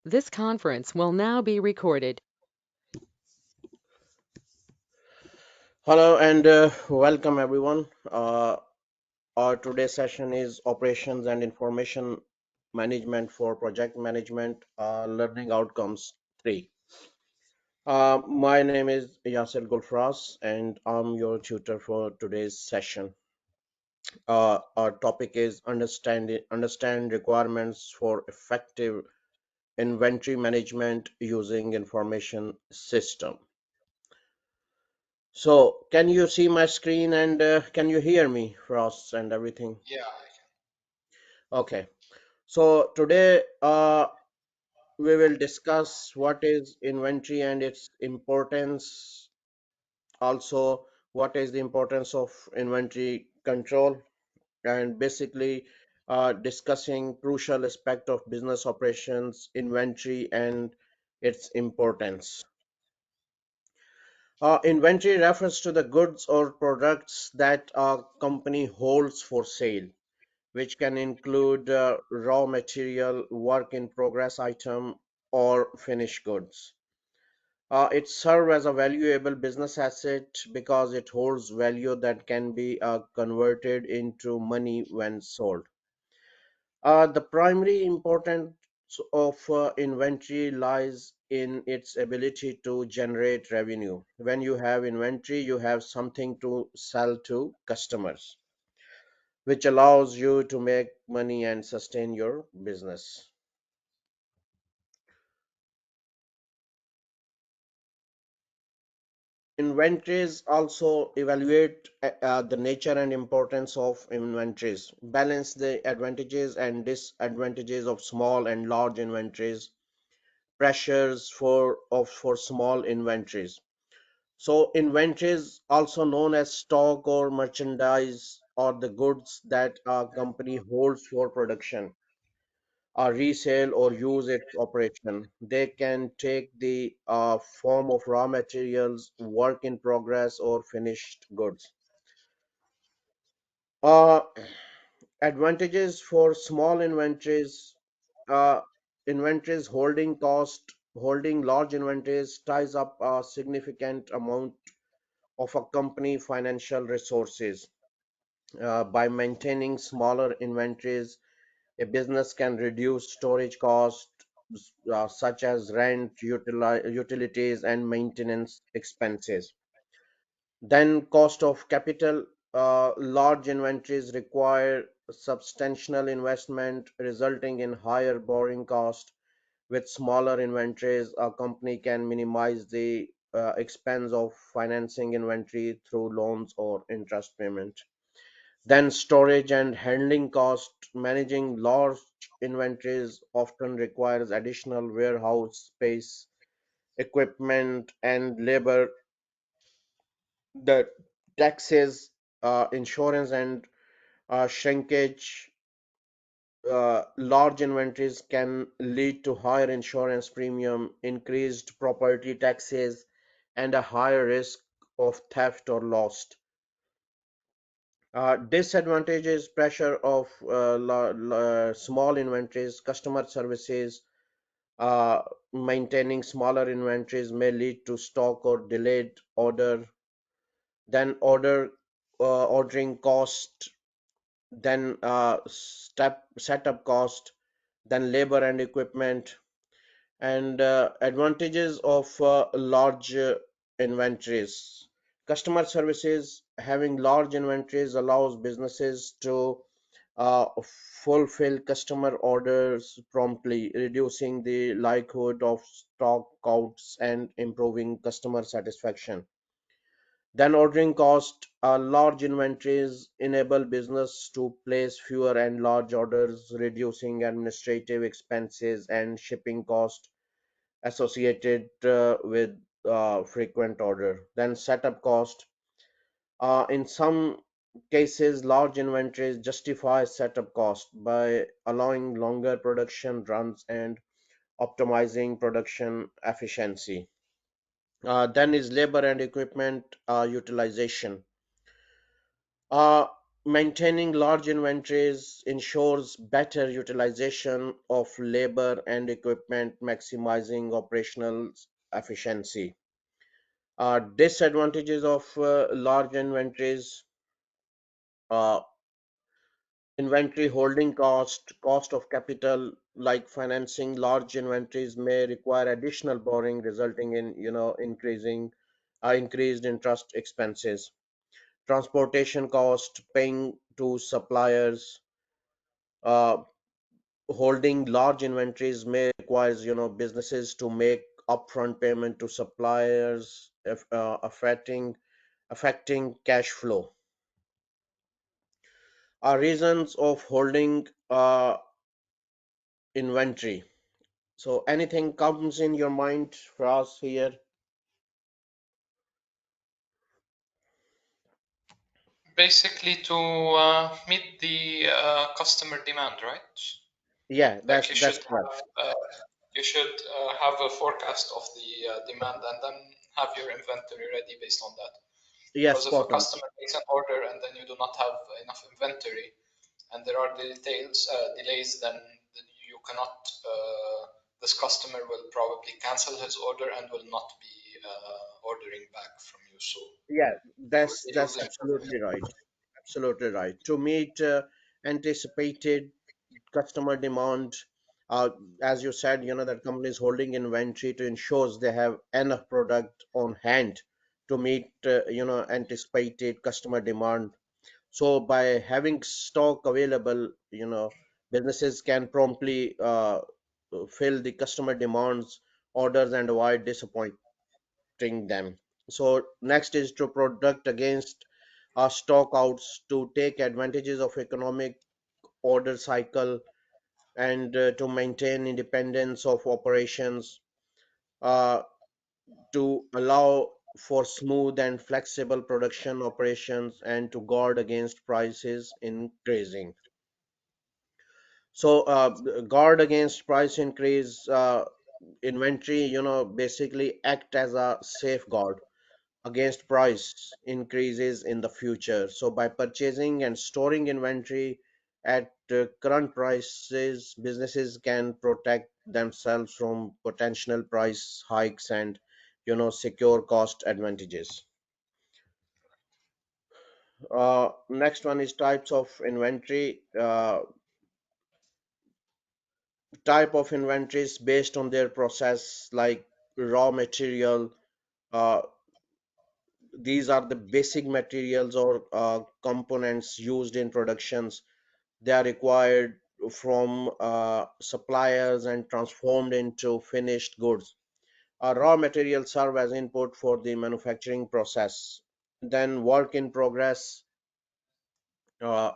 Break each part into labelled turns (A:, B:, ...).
A: This conference will now be recorded.
B: Hello and welcome everyone. Our today's session is Operations and Information Management for Project Management Learning Outcomes 3. My name is Yasser Gulfras and I'm your tutor for today's session. Our topic is understand requirements for effective inventory management using information system. So, can you see my screen and can you hear me, Frost, and everything?
C: Yeah,
B: Okay. So today we will discuss what is inventory and its importance. Also, what is the importance of inventory control, and basically discussing crucial aspect of business operations, inventory, and its importance. Inventory refers to the goods or products that a company holds for sale, which can include raw material, work in progress item, or finished goods. It serves as a valuable business asset because it holds value that can be converted into money when sold. The primary importance of inventory lies in its ability to generate revenue. When you have inventory, you have something to sell to customers, which allows you to make money and sustain your business. Inventories also evaluate the nature and importance of inventories, balance the advantages and disadvantages of small and large inventories, pressures for small inventories. So inventories, also known as stock or merchandise, or the goods that a company holds for production, resale or use its operation. They can take the form of raw materials, work in progress, or finished goods. Uh, Advantages for small inventories. Uh, Inventories holding large inventories ties up a significant amount of a company financial resources. By maintaining smaller inventories, a business can reduce storage costs such as rent, utilities, and maintenance expenses. Then, cost of capital. Large inventories require substantial investment, resulting in higher borrowing cost. With smaller inventories, a company can minimize the expense of financing inventory through loans or interest payment. Then storage and handling cost. Managing large inventories often requires additional warehouse space, equipment, and labor. The taxes, insurance, and shrinkage. Large inventories can lead to higher insurance premium, increased property taxes, and a higher risk of theft or loss. Disadvantages: pressure of small inventories, customer services. Uh, Maintaining smaller inventories may lead to stock or delayed order. Then ordering cost. Then step setup cost. Then labor and equipment. And advantages of large inventories. Customer services: having large inventories allows businesses to uh, fulfill customer orders promptly, reducing the likelihood of stock outs and improving customer satisfaction. Then ordering cost. Large inventories enable business to place fewer and large orders, reducing administrative expenses and shipping cost associated with frequent order. Then setup cost. In some cases, large inventories justify setup cost by allowing longer production runs and optimizing production efficiency. Then is labor and equipment utilization. Maintaining large inventories ensures better utilization of labor and equipment, maximizing operational efficiency. Disadvantages of large inventories: uh, inventory holding cost, cost of capital, like financing large inventories may require additional borrowing, resulting in increased interest expenses. Transportation cost, paying to suppliers. Uh, Holding large inventories may requires businesses to make upfront payment to suppliers, affecting cash flow. Reasons of holding inventory. So anything comes in your mind for us here?
C: Basically, to meet the customer demand, right?
B: Yeah,
C: Like
B: that's correct.
C: you should have a forecast of the demand and then have your inventory ready based on that.
B: Yes,
C: Because if a
B: spot on.
C: customer makes an order and then you do not have enough inventory and there are delays, then you cannot. This customer will probably cancel his order and will not be ordering back from you. So
B: Yeah,
C: you will be
B: that's
C: losing
B: absolutely
C: revenue.
B: right. Absolutely right. To meet anticipated customer demand, uh, as you said, that company is holding inventory to ensures they have enough product on hand to meet anticipated customer demand. So by having stock available, businesses can promptly fill the customer demands, orders, and avoid disappointing them. So next is to protect against stock outs, to take advantages of economic order cycle, and to maintain independence of operations, uh, to allow for smooth and flexible production operations, and to guard against prices increasing. So guard against price increase. Inventory basically act as a safeguard against price increases in the future. So by purchasing and storing inventory at current prices, businesses can protect themselves from potential price hikes and secure cost advantages. Next one is types of inventory. Type of inventories based on their process, like raw material. Uh, these are the basic materials or components used in productions. They are required from suppliers and transformed into finished goods. Raw materials serve as input for the manufacturing process. Then work in progress, uh,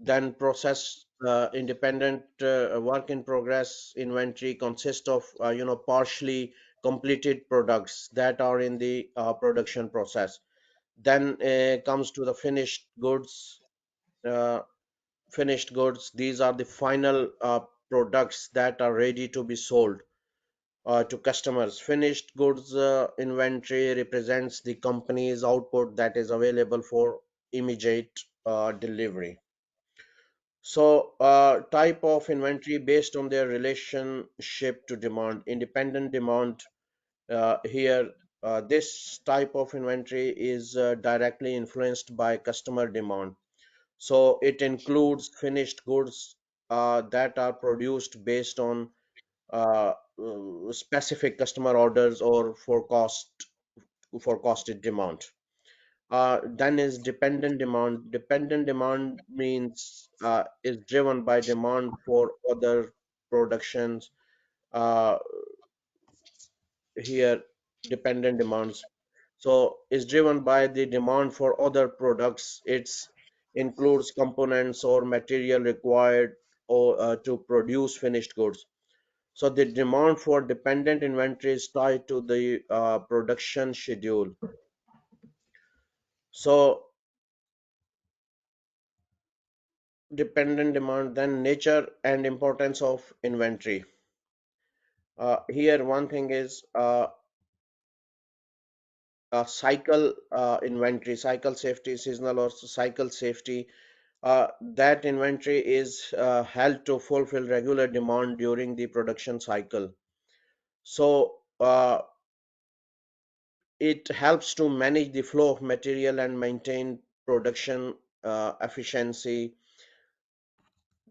B: then process independent work in progress inventory consists of partially completed products that are in the production process. Then comes to the uh, finished goods. These are the final products that are ready to be sold to customers. Finished goods inventory represents the company's output that is available for immediate delivery. So, type of inventory based on their relationship to demand, independent demand. Here, this type of inventory is directly influenced by customer demand. So it includes finished goods that are produced based on specific customer orders or forecasted demand. Then is dependent demand. Dependent demand means is driven by demand for other productions. Uh, Here, dependent demands. So is driven by the demand for other products. It's includes components or material required or to produce finished goods. So the demand for dependent inventory is tied to the production schedule. So dependent demand, then nature and importance of inventory. Here one thing is cycle inventory, cycle safety, seasonal or cycle safety. That inventory is held to fulfill regular demand during the production cycle. So it helps to manage the flow of material and maintain production efficiency.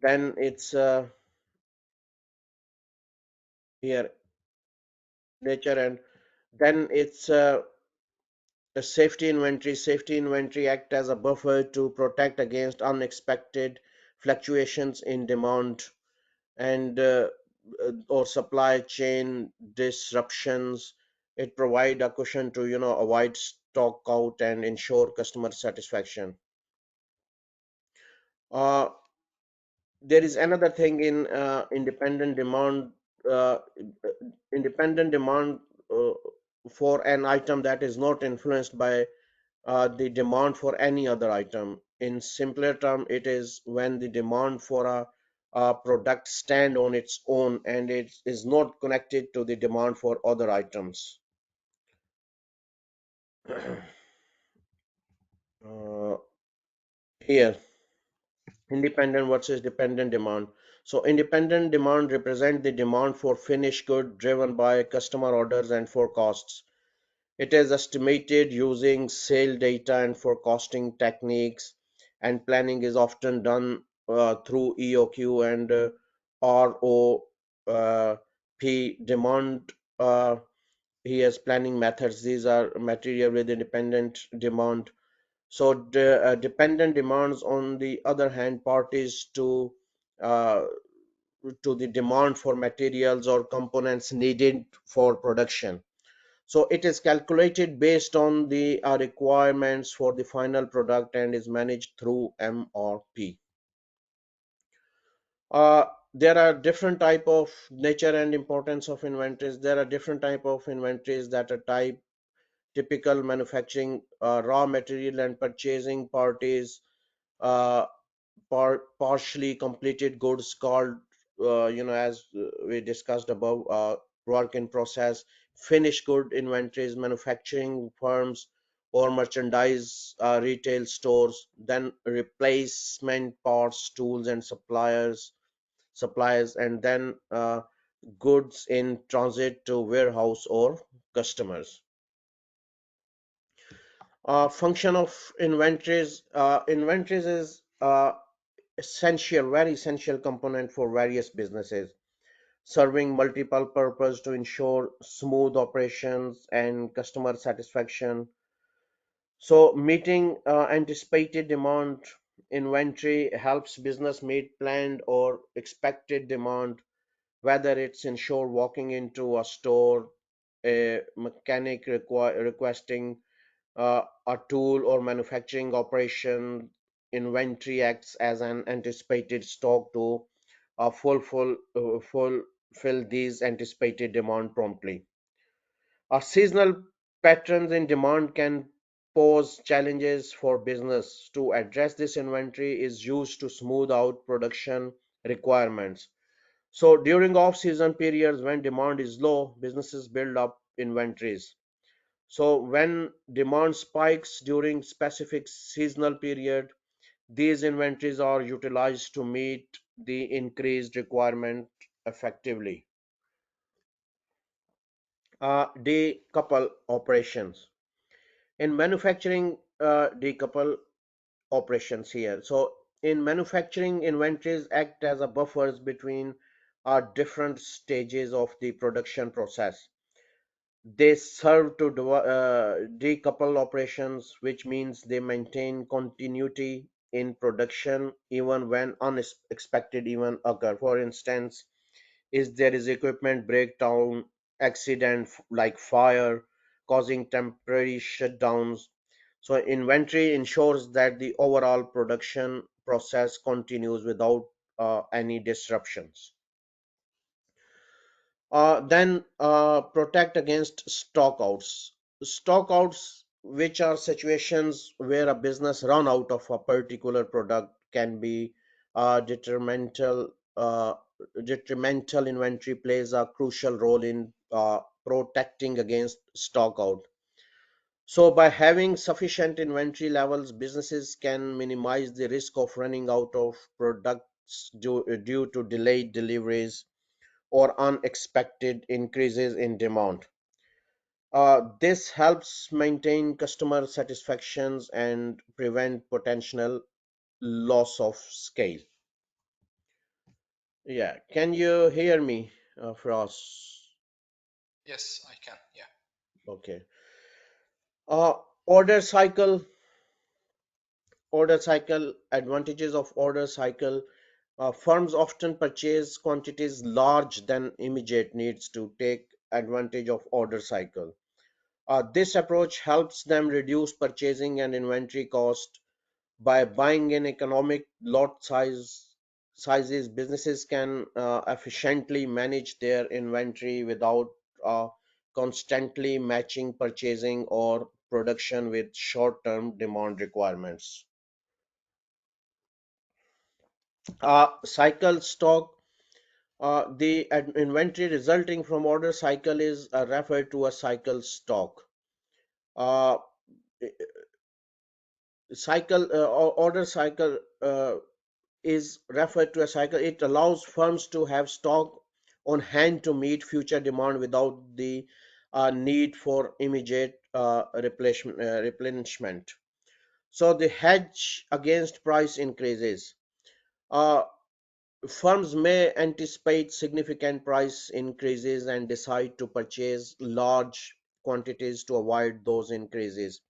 B: Then it's here nature, and then it's a safety inventory. Safety inventory act as a buffer to protect against unexpected fluctuations in demand and or supply chain disruptions. It provide a cushion to avoid stock out and ensure customer satisfaction. uh, there is another thing in independent demand. uh, Independent demand uh, for an item that is not influenced by the demand for any other item. In simpler term, it is when the demand for a product stand on its own and it is not connected to the demand for other items. uh, Here, independent versus dependent demand. So independent demand represent the demand for finished good driven by customer orders and forecasts. It is estimated using sale data and forecasting techniques, and planning is often done through EOQ and ROP demand. He has planning methods. These are material with independent demand. So dependent demands, on the other hand, parties uh, to the demand for materials or components needed for production. So it is calculated based on the requirements for the final product and is managed through MRP. Uh, there are different type of nature and importance of inventories. There are different type of inventories that are typical manufacturing, raw material and purchasing parties, uh, partially completed goods called, as we discussed above, work in process, finished good inventories, manufacturing firms or merchandise retail stores, then replacement parts, tools and suppliers, and then goods in transit to warehouse or customers. Function of inventories. Inventories is essential, very essential component for various businesses, serving multiple purpose to ensure smooth operations and customer satisfaction. So meeting anticipated demand, inventory helps business meet planned or expected demand, whether it's ensure walking into a store, a mechanic requesting a tool, or manufacturing operation. Inventory acts as an anticipated stock to fulfill these anticipated demand promptly. Seasonal patterns in demand can pose challenges for business. To address this, inventory is used to smooth out production requirements. So during off-season periods when demand is low, businesses build up inventories. So when demand spikes during specific seasonal period, these inventories are utilized to meet the increased requirement effectively. Decouple operations. In manufacturing, decouple operations here. So in manufacturing, inventories act as a buffers between different stages of the production process. They serve to decouple operations, which means they maintain continuity in production even when unexpected events occur. For instance, if there is equipment breakdown, accident like fire, causing temporary shutdowns. So inventory ensures that the overall production process continues without any disruptions. Then protect against stockouts. Stockouts, which are situations where a business run out of a particular product, can be detrimental. Detrimental inventory plays a crucial role in protecting against stockout. So by having sufficient inventory levels, businesses can minimize the risk of running out of products due to delayed deliveries or unexpected increases in demand. This helps maintain customer satisfactions and prevent potential loss of scale. Yeah, can you hear me, Frost?
C: Yes, I can. Yeah.
B: Okay. Uh, order cycle, advantages of order cycle. Firms often purchase quantities large than immediate needs to take advantage of order cycle. This approach helps them reduce purchasing and inventory cost. By buying in economic sizes, businesses can efficiently manage their inventory without uh, constantly matching purchasing or production with short-term demand requirements. Cycle stock. The inventory resulting from order cycle is referred to as cycle stock. Uh, order cycle is referred to as cycle. It allows firms to have stock on hand to meet future demand without the need for immediate replenishment. So the hedge against price increases. Uh, Firms may anticipate significant price increases and decide to purchase large quantities to avoid those increases.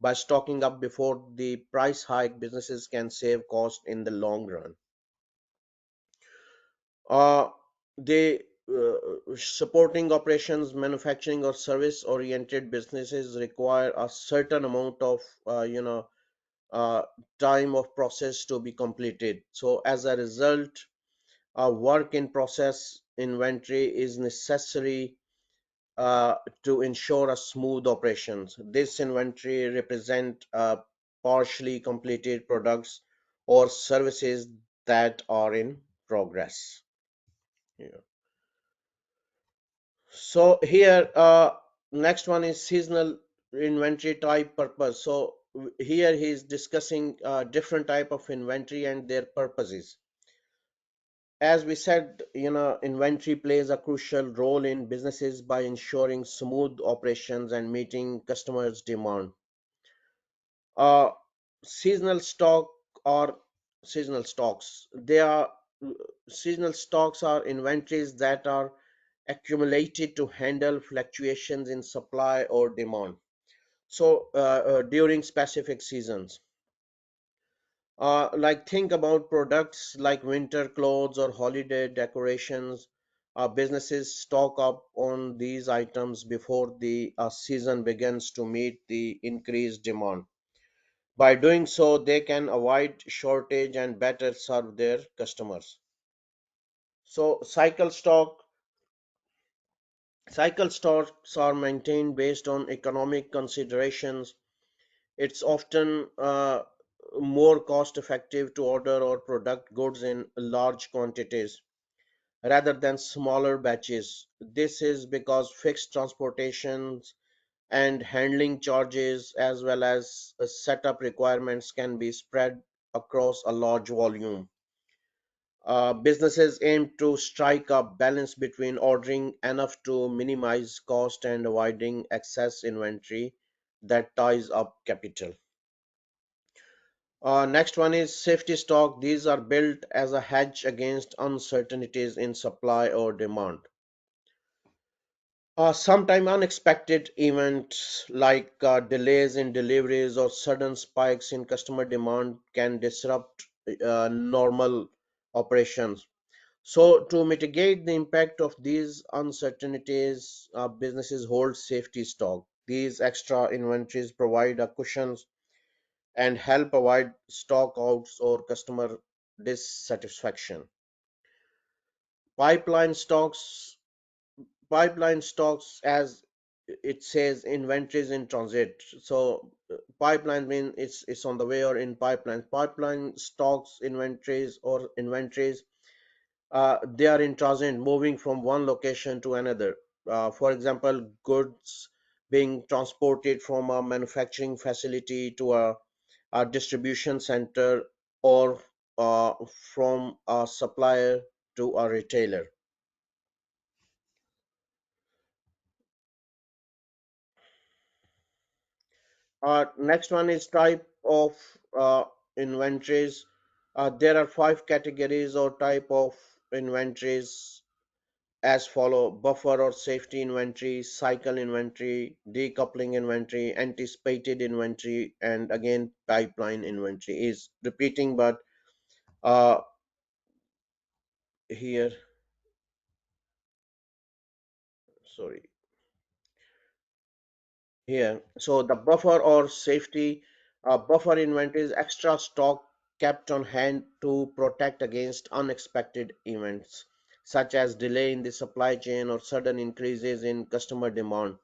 B: By stocking up before the price hike, businesses can save cost in the long run. Uh, they Supporting operations, manufacturing or service oriented businesses require a certain amount of uh, time of process to be completed. So as a result, work in process inventory is necessary to ensure a smooth operations. This inventory represent partially completed products or services that are in progress. Yeah. So here, next one is seasonal inventory type purpose. So here he is discussing different type of inventory and their purposes. As we said, inventory plays a crucial role in businesses by ensuring smooth operations and meeting customers' demand. Uh, Seasonal stock or seasonal stocks. They are Seasonal stocks are inventories that are accumulated to handle fluctuations in supply or demand. So during specific seasons, like think about products like winter clothes or holiday decorations. Businesses stock up on these items before the season begins to meet the increased demand. By doing so, they can avoid shortage and better serve their customers. So cycle stocks are maintained based on economic considerations. It's often more cost effective to order or product goods in large quantities rather than smaller batches. This is because fixed transportations and handling charges as well as setup requirements can be spread across a large volume. Businesses aim to strike a balance between ordering enough to minimize cost and avoiding excess inventory that ties up capital. Next one is safety stock. These are built as a hedge against uncertainties in supply or demand. Sometime unexpected events like delays in deliveries or sudden spikes in customer demand can disrupt normal operations. So, to mitigate the impact of these uncertainties, businesses hold safety stock. These extra inventories provide a cushions and help avoid stock outs or customer dissatisfaction. Pipeline stocks as it says inventories in transit. So pipeline means it's on the way or in pipeline. Pipeline stocks inventories, they are in transit moving from one location to another. For example, goods being transported from a manufacturing facility to a distribution center, or from a supplier to a retailer. Next one is type of inventories. There are five categories or type of inventories as follow: buffer or safety inventory, cycle inventory, decoupling inventory, anticipated inventory, and again pipeline inventory. Is repeating, but uh, here, sorry, here. So the buffer or safety, buffer inventory is extra stock kept on hand to protect against unexpected events, such as delay in the supply chain or sudden increases in customer demand.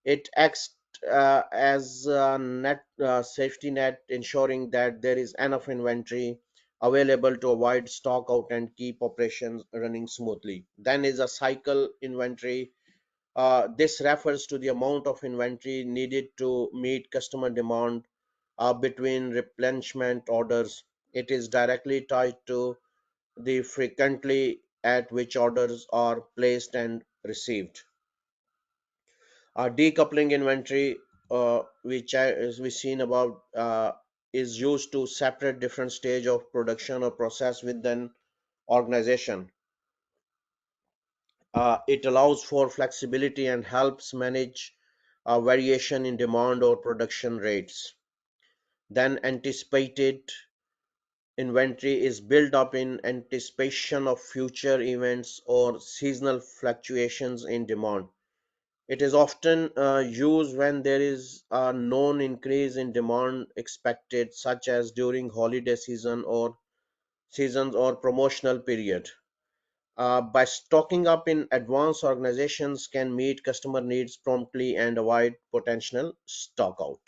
B: It acts as a net safety net, ensuring that there is enough inventory available to avoid stock out and keep operations running smoothly. Then is a cycle inventory. This refers to the amount of inventory needed to meet customer demand between replenishment orders. It is directly tied to the frequently at which orders are placed and received. Decoupling inventory, which as we seen above, is used to separate different stage of production or process within organization. It allows for flexibility and helps manage variation in demand or production rates. Then anticipated inventory is built up in anticipation of future events or seasonal fluctuations in demand. It is often used when there is a known increase in demand expected, such as during holiday seasons or promotional period. By stocking up in advance, organizations can meet customer needs promptly and avoid potential stock out.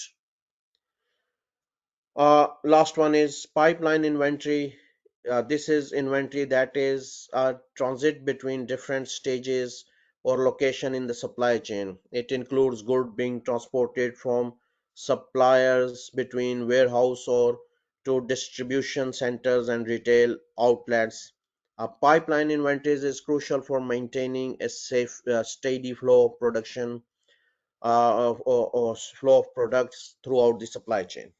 B: Last one is pipeline inventory. This is inventory that is transit between different stages or location in the supply chain. It includes goods being transported from suppliers between warehouse or to distribution centers and retail outlets. Pipeline inventories is crucial for maintaining a safe, steady flow of production or flow of products throughout the supply chain.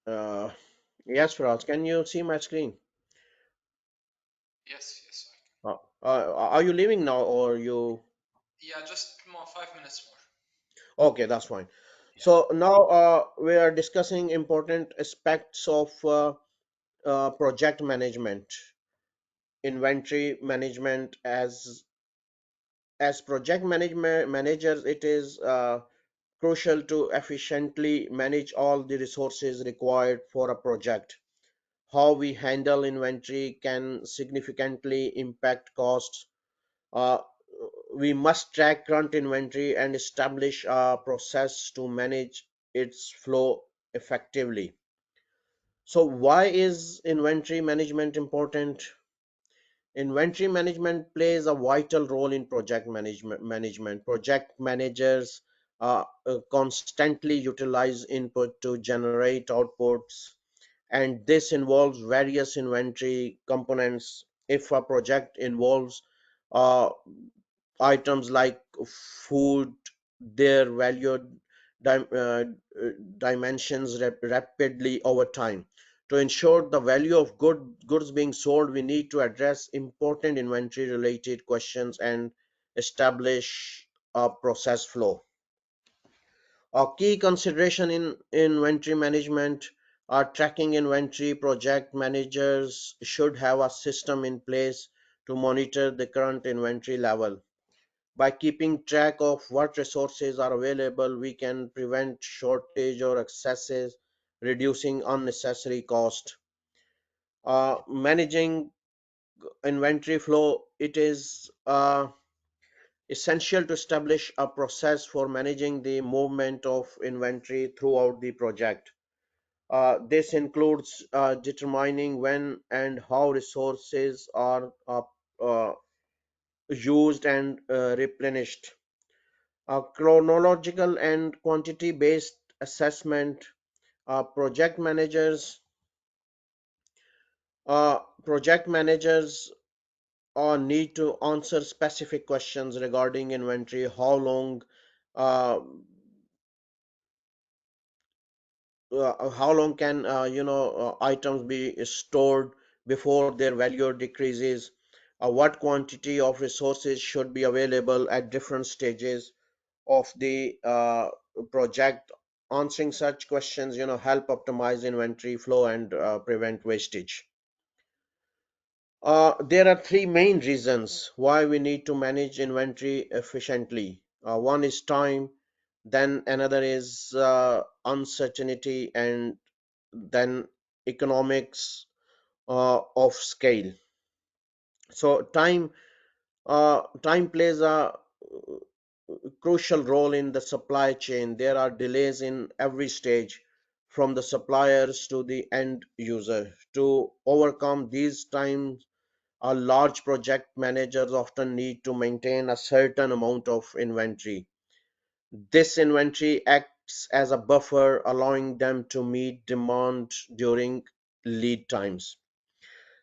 B: Uh, yes, Firas, can you see my screen?
C: Yes, yes, I can.
B: Are you leaving now or you?
C: Yeah, just more 5 minutes more.
B: Okay, that's fine.
C: Yeah.
B: So now we are discussing important aspects of project management, inventory management. As project management managers, it is crucial to efficiently manage all the resources required for a project. How we handle inventory can significantly impact costs. Uh, we must track current inventory and establish a process to manage its flow effectively. So, why is inventory management important? Inventory management plays a vital role in project management. Project managers constantly utilize input to generate outputs, and this involves various inventory components. If a project involves uh, items like food, their value dim- uh, dimensions rapidly over time. To ensure the value of goods being sold, we need to address important inventory related questions and establish a process flow. A key consideration in inventory management are tracking inventory. Project managers should have a system in place to monitor the current inventory level. By keeping track of what resources are available, we can prevent shortage or excesses, reducing unnecessary cost. Managing inventory flow, it is essential to establish a process for managing the movement of inventory throughout the project. This includes determining when and how resources are uh, used and replenished. Chronological and quantity based assessment. Project managers project managers need to answer specific questions regarding inventory. Uh, how long can items be stored before their value decreases? What quantity of resources should be available at different stages of the project? Answering such questions, help optimize inventory flow and prevent wastage. There are three main reasons why we need to manage inventory efficiently. One is time, then another is uncertainty, and then economics of scale. So time plays a crucial role in the supply chain. There are delays in every stage, from the suppliers to the end user. To overcome these times, large project managers often need to maintain a certain amount of inventory. This inventory acts as a buffer, allowing them to meet demand during lead times.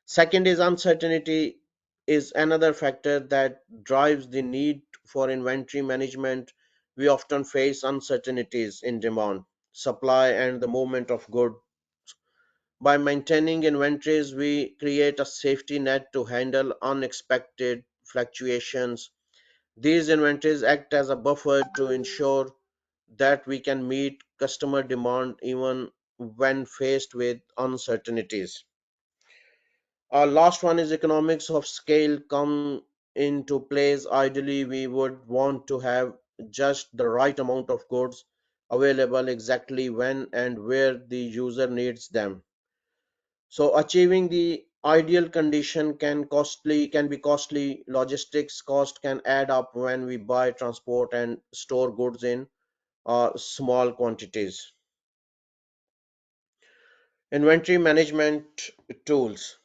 B: Second is uncertainty is another factor that drives the need for inventory management. We often face uncertainties in demand, supply, and the movement of goods. By maintaining inventories, we create a safety net to handle unexpected fluctuations. These inventories act as a buffer to ensure that we can meet customer demand even when faced with uncertainties. Our last one is economics of scale come into place. Ideally, we would want to have just the right amount of goods available exactly when and where the user needs them. So achieving the ideal condition can be costly. Logistics cost can add up when we buy, transport, and store goods in small quantities. Inventory management tools.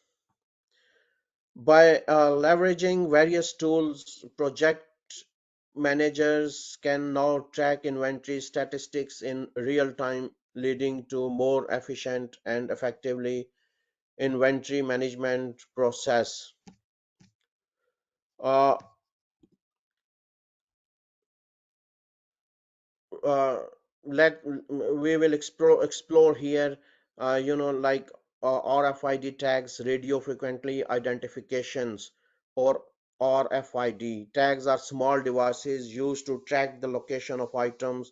B: By leveraging various tools, project managers can now track inventory statistics in real time, leading to more efficient and effectively inventory management process. Uh, uh, let we will explore here, like RFID tags, radio frequently identifications, or RFID tags are small devices used to track the location of items.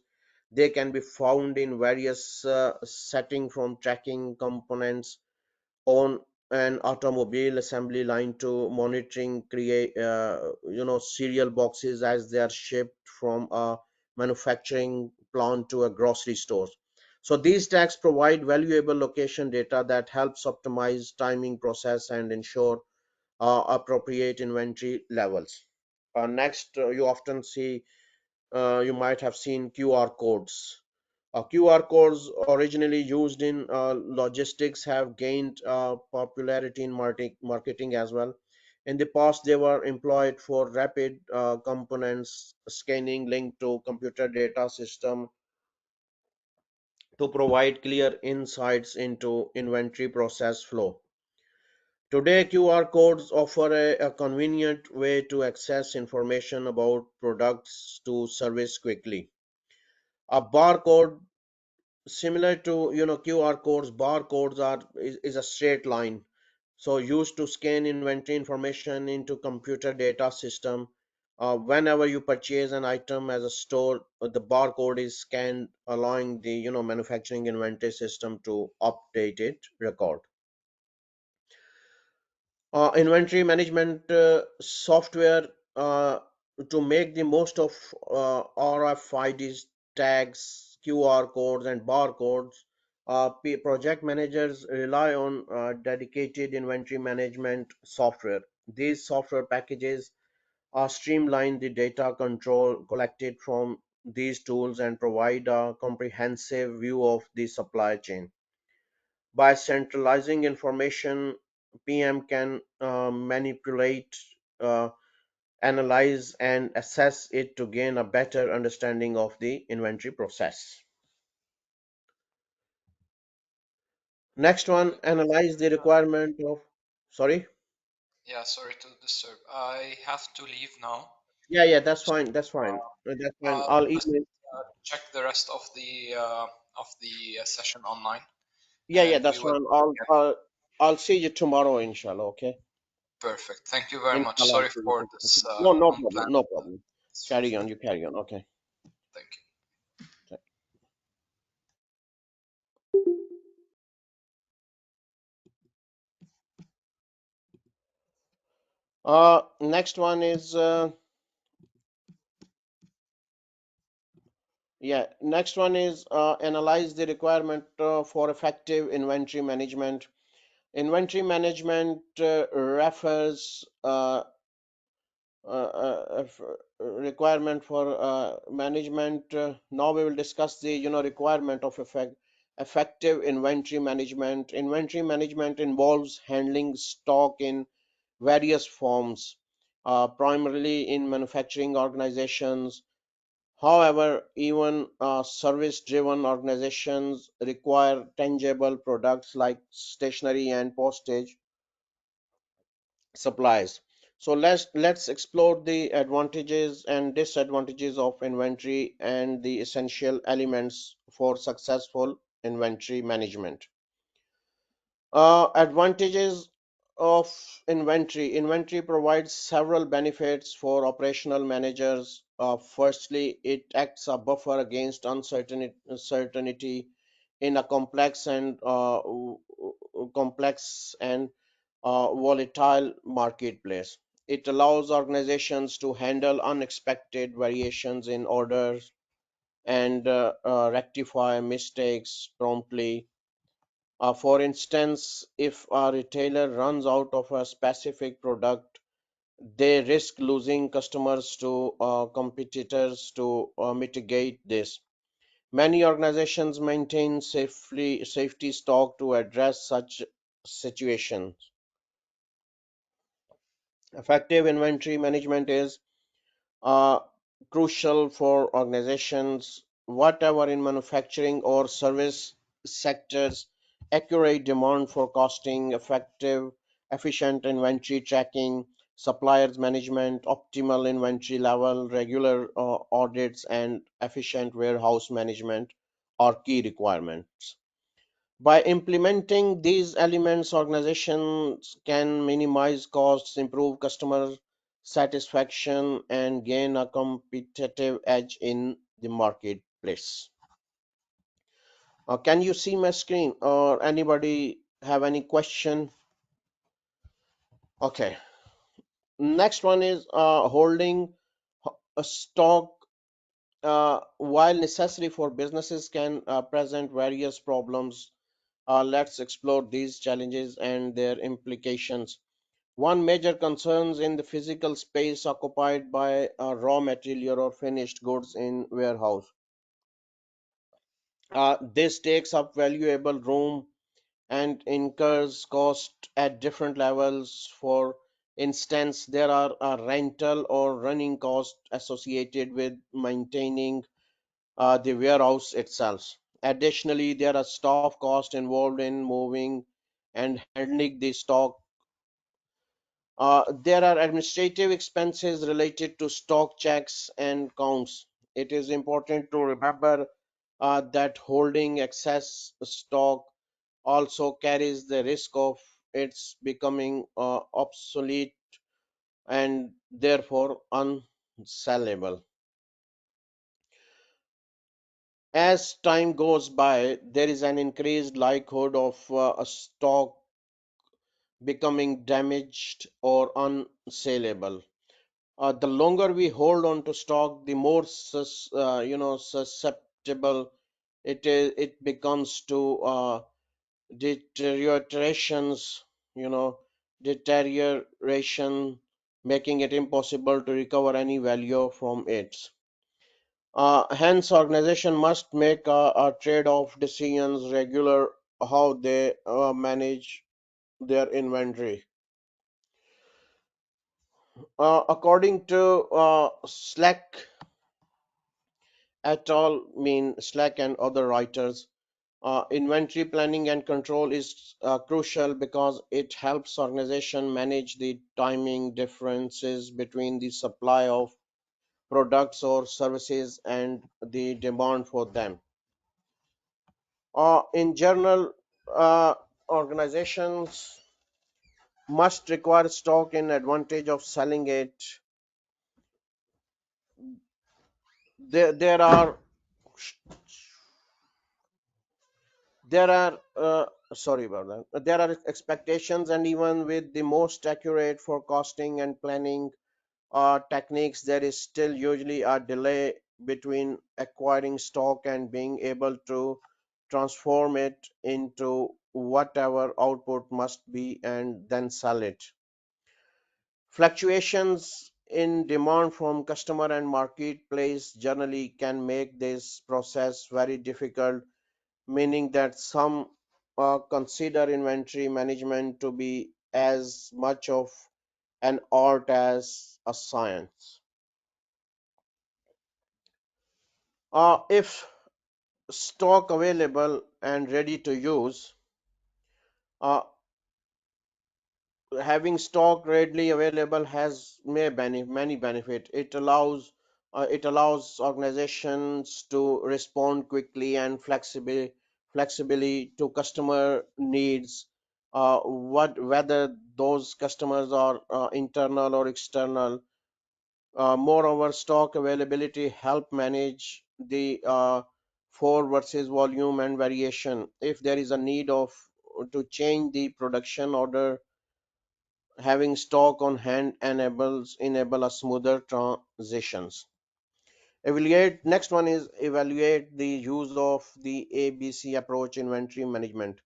B: They can be found in various settings, from tracking components on an automobile assembly line to monitoring create serial boxes as they are shipped from a manufacturing plant to a grocery store. So these tags provide valuable location data that helps optimize timing process and ensure appropriate inventory levels. Next, you often see, you might have seen QR codes. QR codes, originally used in logistics, have gained popularity in marketing as well. In the past, they were employed for rapid components scanning linked to computer data system to provide clear insights into inventory process flow. Today, QR codes offer a convenient way to access information about products to service quickly. A barcode, similar to QR codes, barcodes is a straight line, so used to scan inventory information into computer data system. Whenever you purchase an item as a store, the barcode is scanned, allowing the manufacturing inventory system to update it record. Inventory management software, uh, to make the most of RFIDs, tags, QR codes, and barcodes. Project managers rely on dedicated inventory management software. These software packages streamline the data control collected from these tools and provide a comprehensive view of the supply chain. By centralizing information, PM can manipulate analyze and assess it to gain a better understanding of the inventory process. Next one, analyze the requirement of, sorry?
C: Yeah, sorry to disturb. I have to leave now.
B: Yeah, that's fine. That's fine. That's fine.
C: I'll
B: I'll
C: just
B: email.
C: check the rest of the session online,
B: Yeah,
C: and we
B: that's
C: will
B: fine.
C: get
B: I'll see you tomorrow, inshallah. Okay.
C: perfect. Thank you very much.
B: Inshallah. I'll
C: Sorry
B: see you
C: for
B: tomorrow. Okay.
C: this
B: No, no problem.
C: unplanned
B: No problem. Carry
C: distraction.
B: on. You carry on. Okay.
C: Thank you.
B: Next one is next one is analyze the requirement for effective inventory management. Inventory management refers requirement for management. Now we will discuss the requirement of effective inventory management. Inventory management involves handling stock in various forms, primarily in manufacturing organizations. However, even service-driven organizations require tangible products like stationery and postage supplies. So let's explore the advantages and disadvantages of inventory and the essential elements for successful inventory management. Advantages of inventory. Inventory provides several benefits for operational managers. Firstly, it acts a buffer against uncertainty in a complex and volatile marketplace. It allows organizations to handle unexpected variations in orders and rectify mistakes promptly. For instance, if a retailer runs out of a specific product, they risk losing customers to competitors. To mitigate this, many organizations maintain safety stock to address such situations. Effective inventory management is uh, crucial for organizations, whatever in manufacturing or service sectors. Accurate demand forecasting, efficient inventory tracking, suppliers management, optimal inventory level, regular audits, and efficient warehouse management are key requirements. By implementing these elements, organizations can minimize costs, improve customer satisfaction, and gain a competitive edge in the marketplace. Can you see my screen, or anybody have any question? Okay. Next one is holding a stock. While necessary for businesses, can present various problems. Let's explore these challenges and their implications. One major concern in the physical space occupied by raw material or finished goods in warehouse. This takes up valuable room and incurs cost at different levels. For instance, there are rental or running costs associated with maintaining the warehouse itself. Additionally, there are staff costs involved in moving and handling the stock. There are administrative expenses related to stock checks and counts. It is important to remember that holding excess stock also carries the risk of its becoming obsolete and therefore unsellable. As time goes by, there is an increased likelihood of a stock becoming damaged or unsellable. The longer we hold on to stock, the more susceptible it becomes to deteriorations, you know, deterioration, making it impossible to recover any value from it. Hence, organization must make a trade-off decisions regular how they manage their inventory. According to Slack et al., mean Slack and other writers, inventory planning and control is crucial because it helps organization manage the timing differences between the supply of products or services and the demand for them. In general, organizations must require stock in advantage of selling it. There are there are sorry about that. There are expectations, and even with the most accurate forecasting and planning techniques, there is still usually a delay between acquiring stock and being able to transform it into whatever output must be and then sell it. Fluctuations in demand from customer and marketplace generally can make this process very difficult, meaning that some consider inventory management to be as much of an art as a science. If stock available and ready to use, uh, having stock readily available has many benefit. It allows organizations to respond quickly and flexibly to customer needs, whether those customers are internal or external. Moreover, stock availability help manage the for versus volume and variation. If there is a need of to change the production order, having stock on hand enable a smoother transitions. Evaluate Next one is evaluate the use of the ABC approach inventory management.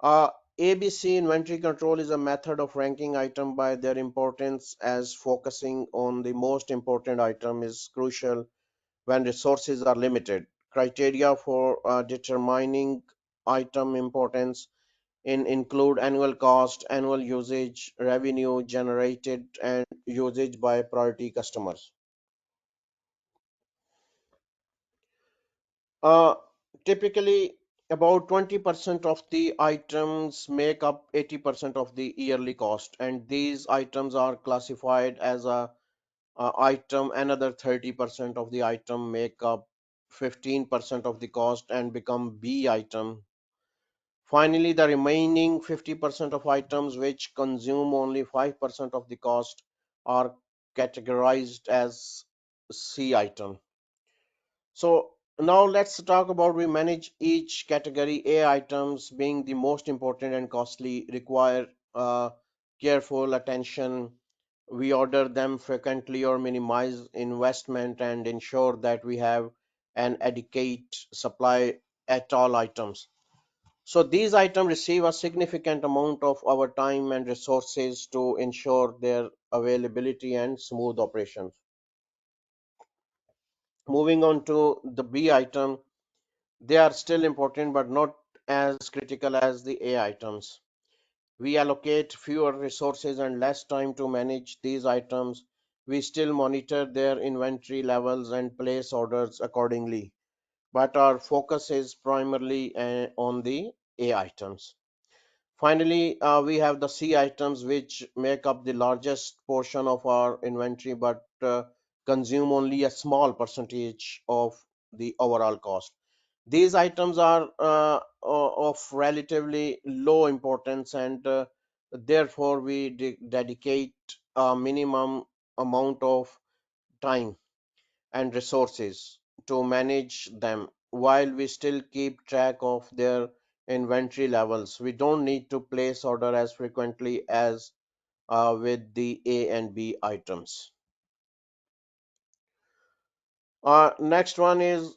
B: Uh, ABC inventory control is a method of ranking item by their importance, as focusing on the most important item is crucial when resources are limited. Criteria for determining item importance include annual cost, annual usage, revenue generated, and usage by priority customers. Uh, Typically, about 20% of the items make up 80% of the yearly cost, and these items are classified as a item. Another 30% of the item make up 15% of the cost and become B item. Finally, the remaining 50% of items which consume only 5% of the cost are categorized as C item. So now let's talk about we manage each category. A items, being the most important and costly, require careful attention. We order them frequently or minimize investment and ensure that we have an adequate supply at all items. So these items receive a significant amount of our time and resources to ensure their availability and smooth operations. Moving on to the B item, they are still important but not as critical as the A items. We allocate fewer resources and less time to manage these items. We still monitor their inventory levels and place orders accordingly, but our focus is primarily on the A items. Finally, we have the C items, which make up the largest portion of our inventory but consume only a small percentage of the overall cost. These items are of relatively low importance, and therefore we dedicate a minimum amount of time and resources to manage them, while we still keep track of their inventory levels. We don't need to place order as frequently as with the A and B items. Next one is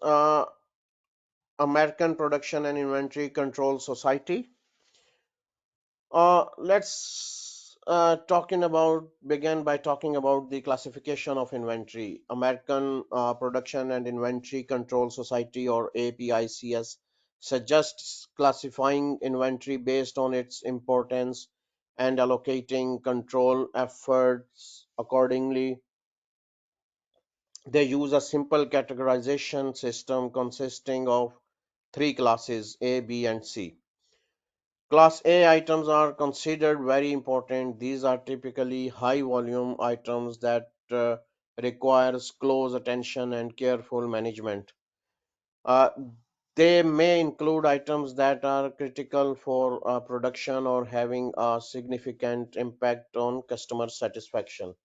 B: American Production and Inventory Control Society. Let's begin by talking about the classification of inventory. American Production and Inventory Control Society, or APICS, suggests classifying inventory based on its importance and allocating control efforts Accordingly, they use a simple categorization system consisting of three classes A, B, and C. Class A items are considered very important. These are typically high volume items that requires close attention and careful management. Uh, they may include items that are critical for production or having a significant impact on customer satisfaction.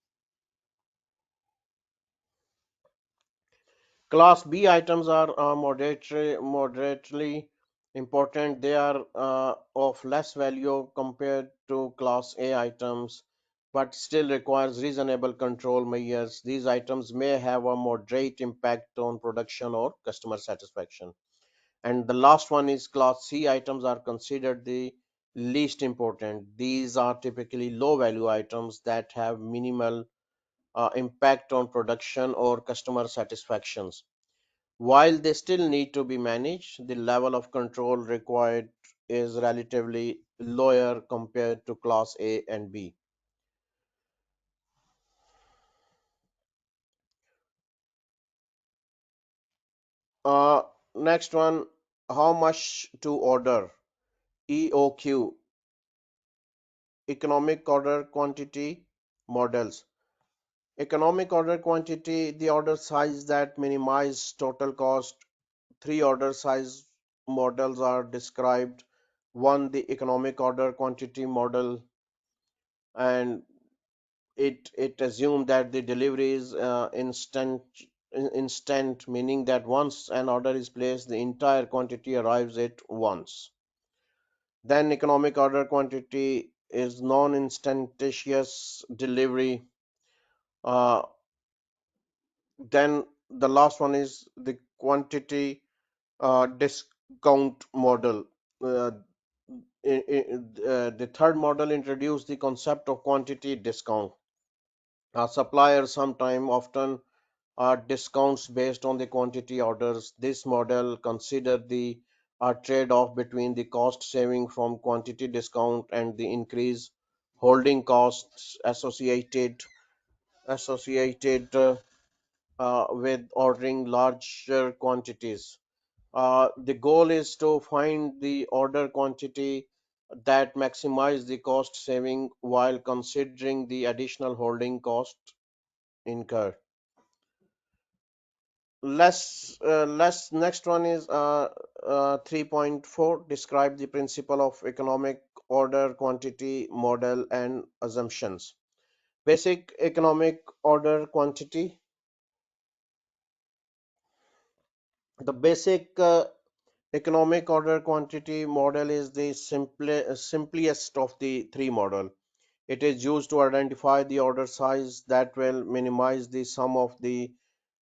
B: Class B items are moderately important. They are of less value compared to Class A items, but still requires reasonable control measures. These items may have a moderate impact on production or customer satisfaction. And the last one is Class C items are considered the least important. These are typically low value items that have minimal impact on production or customer satisfactions. While they still need to be managed, the level of control required is relatively lower compared to Class A and B. Uh, Next one, how much to order? EOQ, Economic Order Quantity Models. Economic order quantity, the order size that minimize total cost. Three order size models are described. One, the economic order quantity model, and it assumes that the delivery is instant, meaning that once an order is placed, the entire quantity arrives at once. Then economic order quantity is non-instantaneous delivery. Uh, then the last one is the quantity discount model. Uh, the third model introduced the concept of quantity discount. Suppliers sometimes often discounts based on the quantity orders. This model consider the trade-off between the cost saving from quantity discount and the increased holding costs associated with ordering larger quantities. The goal is to find the order quantity that maximize the cost saving while considering the additional holding cost incurred. Next one is 3.4 describe the principle of economic order quantity model and assumptions. Basic economic order quantity. The basic economic order quantity model is the simplest of the three model. It is used to identify the order size that will minimize the sum of the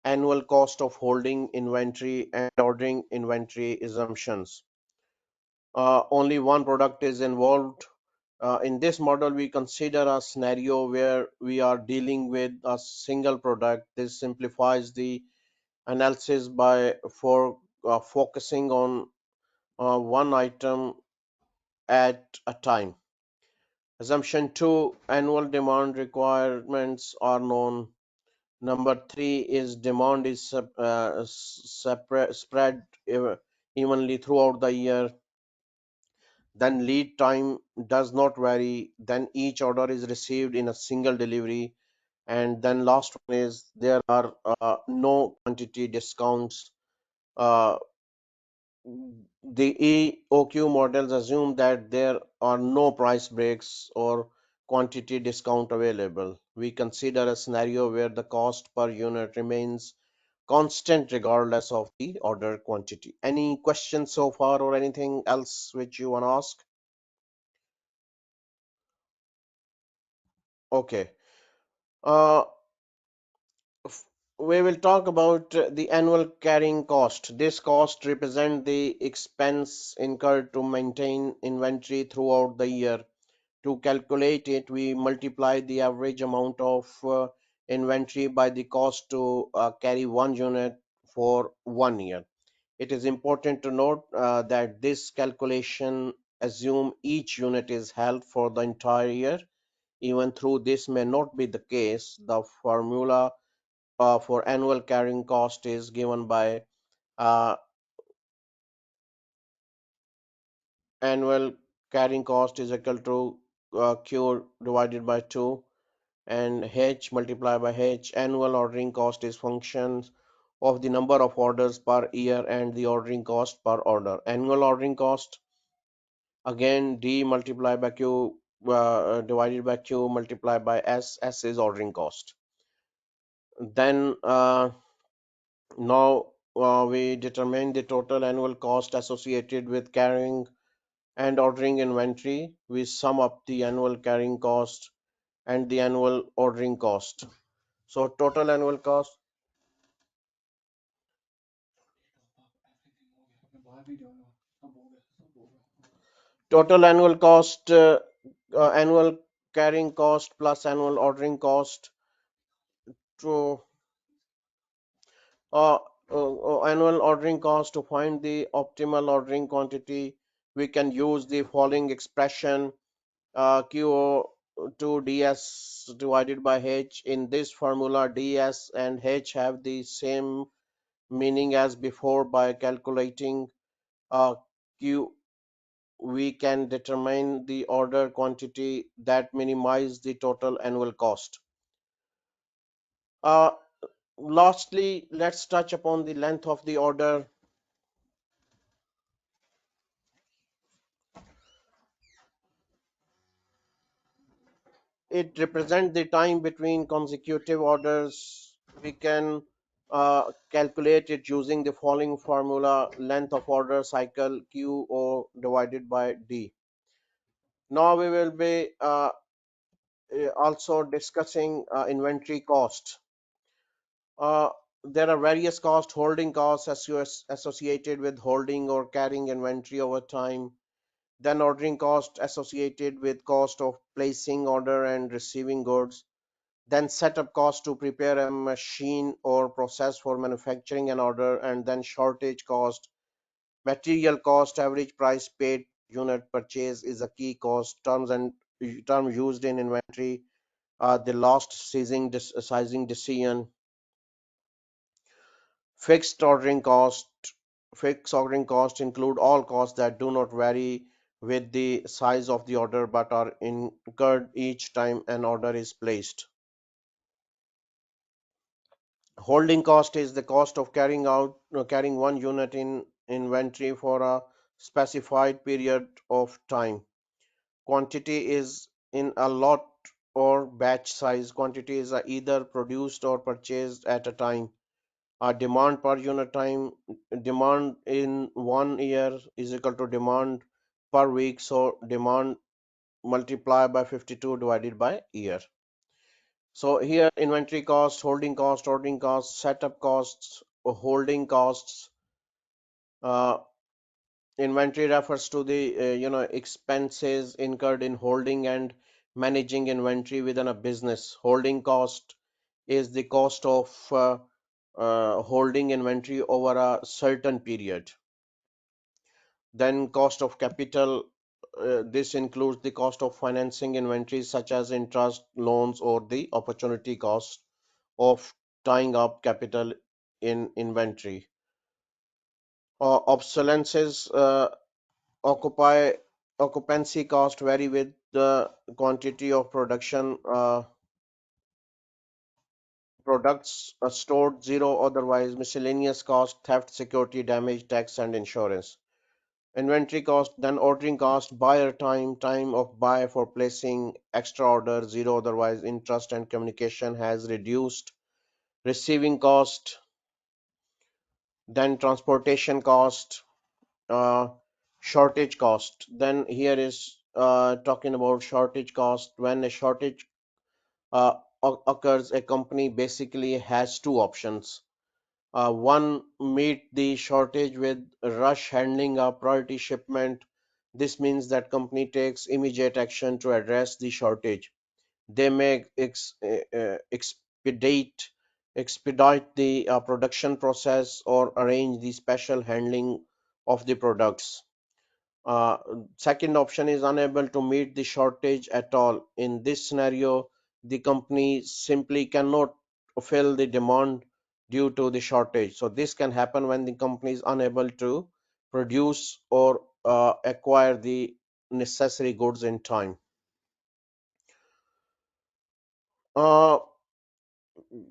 B: annual cost of holding inventory and ordering inventory assumptions. Only one product is involved. In this model, we consider a scenario where we are dealing with a single product. This simplifies the analysis by focusing on one item at a time. Assumption 2, annual demand requirements are known. Number 3 is demand is spread evenly throughout the year. Then lead time does not vary. Then each order is received in a single delivery. And then last one is there are no quantity discounts. Uh, the EOQ models assume that there are no price breaks or quantity discount available. We consider a scenario where the cost per unit remains constant regardless of the order quantity. Any questions so far or anything else which you want to ask? Okay. Uh, we will talk about the annual carrying cost. This cost represents the expense incurred to maintain inventory throughout the year. To calculate it, we multiply the average amount of inventory by the cost to carry one unit for 1 year. It is important to note that this calculation assume each unit is held for the entire year. Even though this may not be the case, the formula for annual carrying cost is given by uh, annual carrying cost is equal to Q divided by 2, and H multiplied by H. Annual ordering cost is functions of the number of orders per year and the ordering cost per order. Annual ordering cost, again D multiplied by Q divided by Q multiplied by S. S is ordering cost. Then now we determine the total annual cost associated with carrying and ordering inventory. We sum up the annual carrying cost and the annual ordering cost. So total annual cost, annual carrying cost plus annual ordering cost to uh, annual ordering cost. To find the optimal ordering quantity, we can use the following expression, QO2 ds divided by H. In this formula, ds and H have the same meaning as before. By calculating Q, we can determine the order quantity that minimize the total annual cost. Uh, Lastly, let's touch upon the length of the order. It represents the time between consecutive orders. We can calculate it using the following formula: length of order cycle, QO divided by D. Now we will be also discussing inventory cost. Uh, there are various costs: holding costs associated with holding or carrying inventory over time, then ordering cost associated with cost of placing order and receiving goods, then setup cost to prepare a machine or process for manufacturing an order, and then shortage cost. Material cost, average price paid unit purchase is a key cost. Term used in inventory, the last sizing decision. Fixed ordering cost. Fixed ordering cost include all costs that do not vary with the size of the order but are incurred each time an order is placed. Holding cost is the cost of carrying one unit in inventory for a specified period of time. Quantity is in a lot or batch size. Quantity is either produced or purchased at a time. Demand per unit time. Demand in 1 year is equal to demand per week, so demand multiplied by 52 divided by year. So here inventory cost, holding cost, ordering cost, setup costs, holding costs. uh, Inventory refers to the expenses incurred in holding and managing inventory within a business. Holding cost is the cost of holding inventory over a certain period. Then cost of capital, this includes the cost of financing inventories such as interest, loans, or the opportunity cost of tying up capital in inventory. Obsolescence, occupy occupancy cost vary with the quantity of products stored. Zero otherwise. Miscellaneous cost, theft, security damage, tax, and insurance. Inventory cost, then ordering cost, buyer time, time of buy for placing extra order. Zero otherwise. Interest and communication has reduced. Receiving cost, then transportation cost, uh, shortage cost. Then here is talking about shortage cost. When a shortage uh, occurs, a company basically has two options. One, meet the shortage with rush handling a priority shipment. This means that company takes immediate action to address the shortage. They may expedite the production process or arrange the special handling of the products. Uh, Second option is unable to meet the shortage at all. In this scenario, the company simply cannot fill the demand due to the shortage. So this can happen when the company is unable to produce or acquire the necessary goods in time. Uh,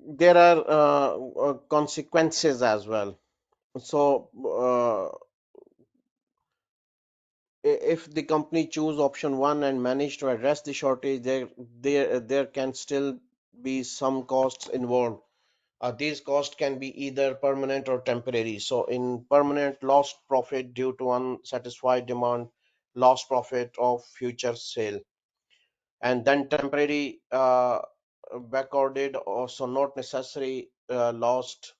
B: there are consequences as well. So if the company choose option one and manage to address the shortage, there can still be some costs involved. These costs can be either permanent or temporary. So in permanent, lost profit due to unsatisfied demand, lost profit of future sale, and then temporary backordered, also not necessary, lost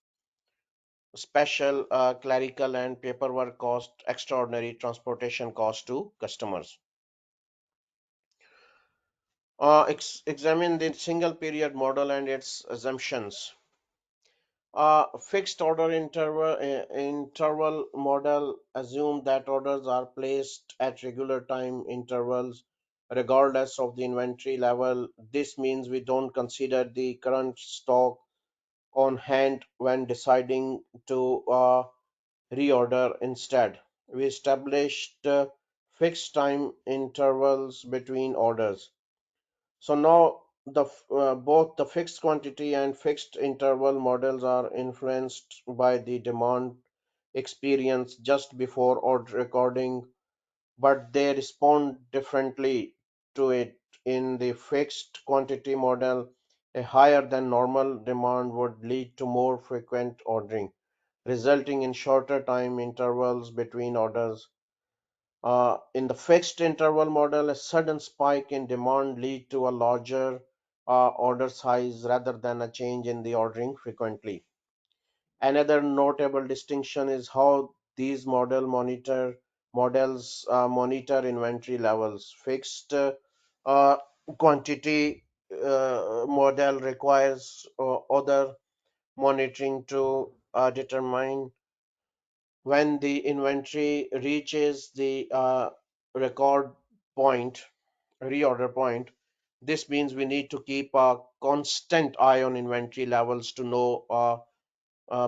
B: special clerical and paperwork cost, extraordinary transportation cost to customers. Examine the single period model and its assumptions. Fixed order interval model assume that orders are placed at regular time intervals regardless of the inventory level. This means we don't consider the current stock on hand when deciding to reorder. Instead, we established fixed time intervals between orders. So now both the fixed quantity and fixed interval models are influenced by the demand experience just before order recording, but they respond differently to it. In the fixed quantity model, a higher than normal demand would lead to more frequent ordering, resulting in shorter time intervals between orders. In the fixed interval model, a sudden spike in demand lead to a larger order size rather than a change in the ordering frequently. Another notable distinction is how these models monitor inventory levels. Fixed uh, quantity model requires other monitoring to determine when the inventory reaches the record point, reorder point. This means we need to keep a constant eye on inventory levels to know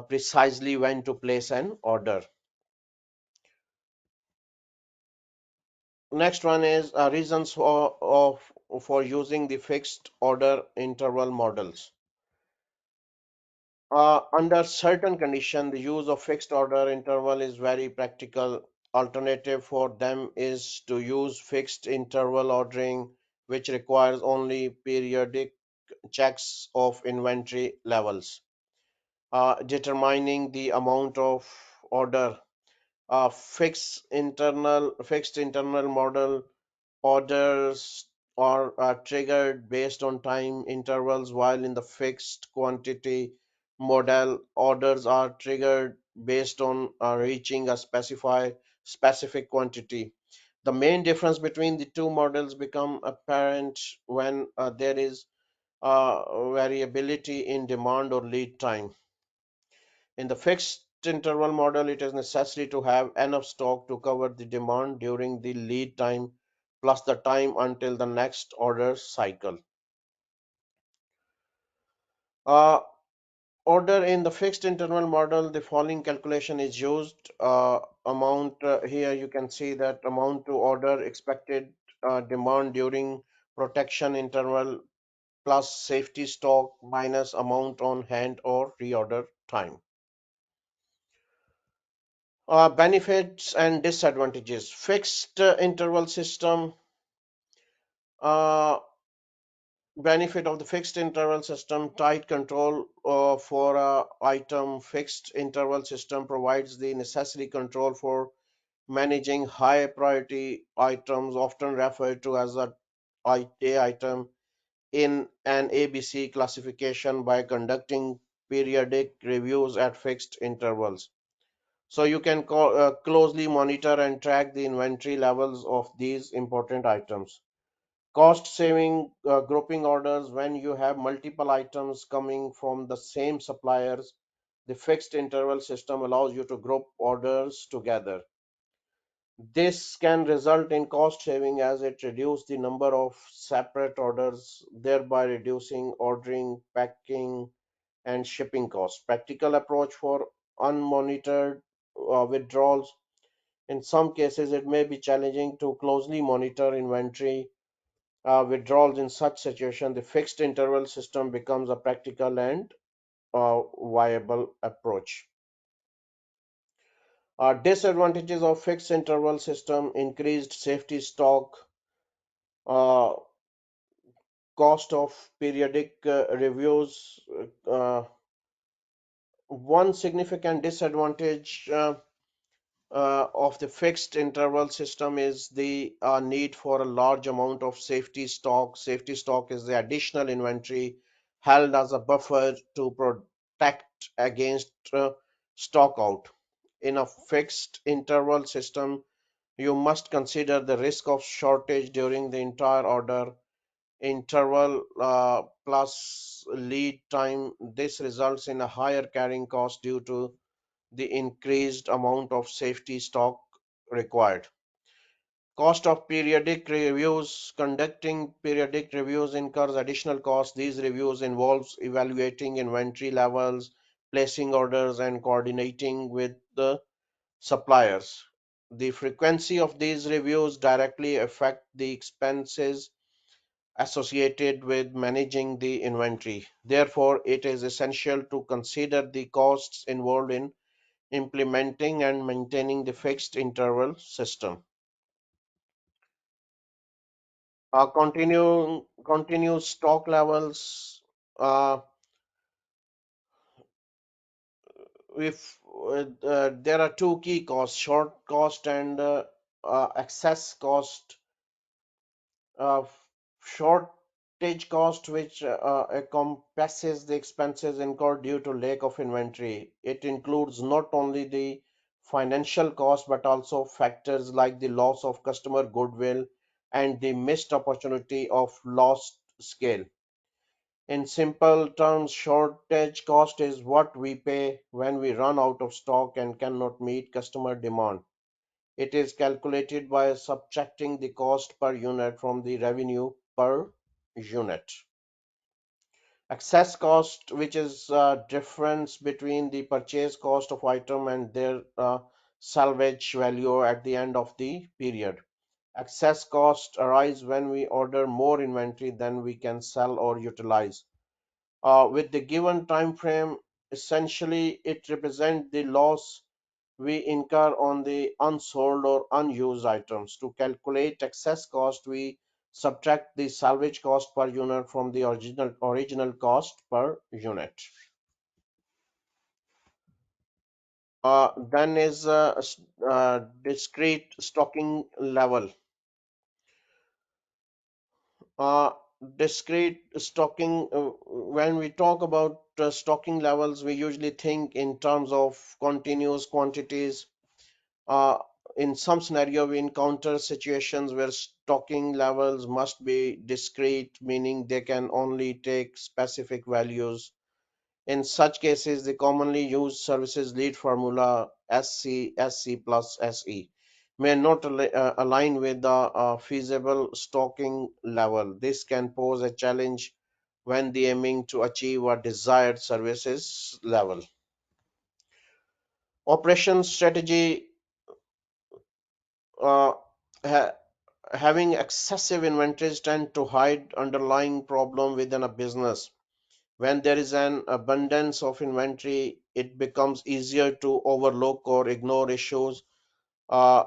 B: precisely when to place an order. Next one is reasons for using the fixed order interval models. Under certain conditions, the use of fixed order interval is very practical. Alternative for them is to use fixed interval ordering, which requires only periodic checks of inventory levels. Determining the amount of order. Fixed internal model orders are triggered based on time intervals, while in the fixed quantity model, orders are triggered based on reaching a specific quantity. The main difference between the two models become apparent when there is variability in demand or lead time. In the fixed interval model, it is necessary to have enough stock to cover the demand during the lead time plus the time until the next order cycle. Uh, Order in the fixed interval model, the following calculation is used. Amount here you can see that amount to order expected demand during protection interval plus safety stock minus amount on hand or reorder time. Benefits and disadvantages. Fixed interval system. Uh, Benefit of the fixed interval system: tight control for a item. Fixed interval system provides the necessary control for managing high priority items, often referred to as a item in an ABC classification, by conducting periodic reviews at fixed intervals. So you can closely monitor and track the inventory levels of these important items. Cost saving grouping orders: when you have multiple items coming from the same suppliers, the fixed interval system allows you to group orders together. This can result in cost saving as it reduces the number of separate orders, thereby reducing ordering, packing, and shipping costs. Practical approach for unmonitored withdrawals. In some cases, it may be challenging to closely monitor inventory withdrawals. In such situation, the fixed interval system becomes a practical and viable approach. Disadvantages of fixed interval system: increased safety stock, uh, cost of periodic reviews. One significant disadvantage of the fixed interval system is the need for a large amount of safety stock. Safety stock is the additional inventory held as a buffer to protect against stock out. In a fixed interval system, you must consider the risk of shortage during the entire order interval plus lead time. This results in a higher carrying cost due to the increased amount of safety stock required. Cost of periodic reviews. Conducting periodic reviews incurs additional costs. These reviews involves evaluating inventory levels, placing orders, and coordinating with the suppliers. The frequency of these reviews directly affect the expenses associated with managing the inventory. Therefore, it is essential to consider the costs involved in implementing and maintaining the fixed interval system. Continuous stock levels. Uh, if There are two key costs: short cost and excess cost. uh, Shortage cost, which encompasses the expenses incurred due to lack of inventory. It includes not only the financial cost but also factors like the loss of customer goodwill and the missed opportunity of lost scale. In simple terms, shortage cost is what we pay when we run out of stock and cannot meet customer demand. It is calculated by subtracting the cost per unit from the revenue per unit. Excess cost, which is difference between the purchase cost of item and their salvage value at the end of the period. Excess cost arise when we order more inventory than we can sell or utilize. With the given time frame, essentially it represents the loss we incur on the unsold or unused items. To calculate excess cost, we subtract the salvage cost per unit from the original cost per unit. Then is discrete stocking level. Uh, Discrete stocking. When we talk about stocking levels, we usually think in terms of continuous quantities. Uh, in some scenario, we encounter situations where stocking levels must be discrete, meaning they can only take specific values. In such cases, the commonly used services lead formula SC plus SE may not align with the feasible stocking level. This can pose a challenge when the aiming to achieve a desired services level. Operation strategy. uh, ha- Having excessive inventories tend to hide underlying problem within a business. When there is an abundance of inventory, it becomes easier to overlook or ignore issues uh,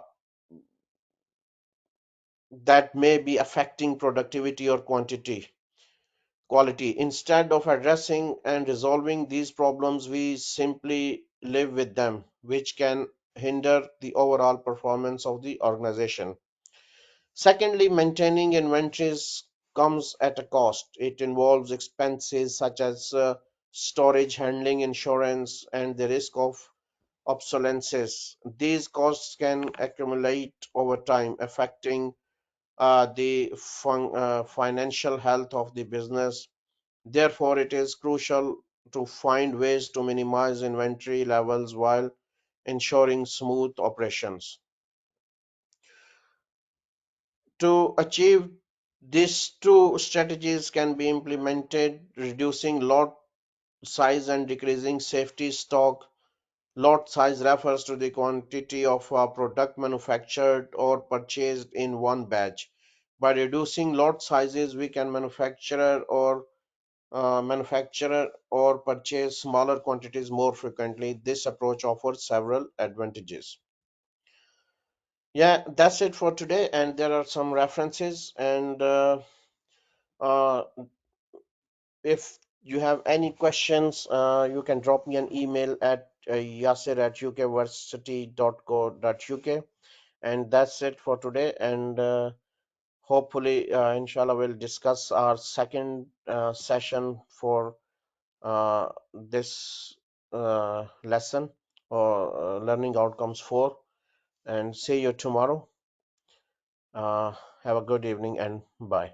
B: that may be affecting productivity or quality. Instead of addressing and resolving these problems, we simply live with them, which can hinder the overall performance of the organization. Secondly, maintaining inventories comes at a cost. It involves expenses such as storage, handling, insurance, and the risk of obsolescence. These costs can accumulate over time, affecting the financial health of the business. Therefore, it is crucial to find ways to minimize inventory levels while ensuring smooth operations. To achieve these two strategies can be implemented: reducing lot size and decreasing safety stock. Lot size refers to the quantity of a product manufactured or purchased in one batch. By reducing lot sizes, we can manufacture or purchase smaller quantities more frequently. This approach offers several advantages. Yeah, that's it for today, and there are some references. And uh, if you have any questions, you can drop me an email at yasir@ukversity.co.uk. And that's it for today. And hopefully, inshallah, we'll discuss our second session for this lesson, or learning outcomes 4. And see you tomorrow. Have a good evening and bye.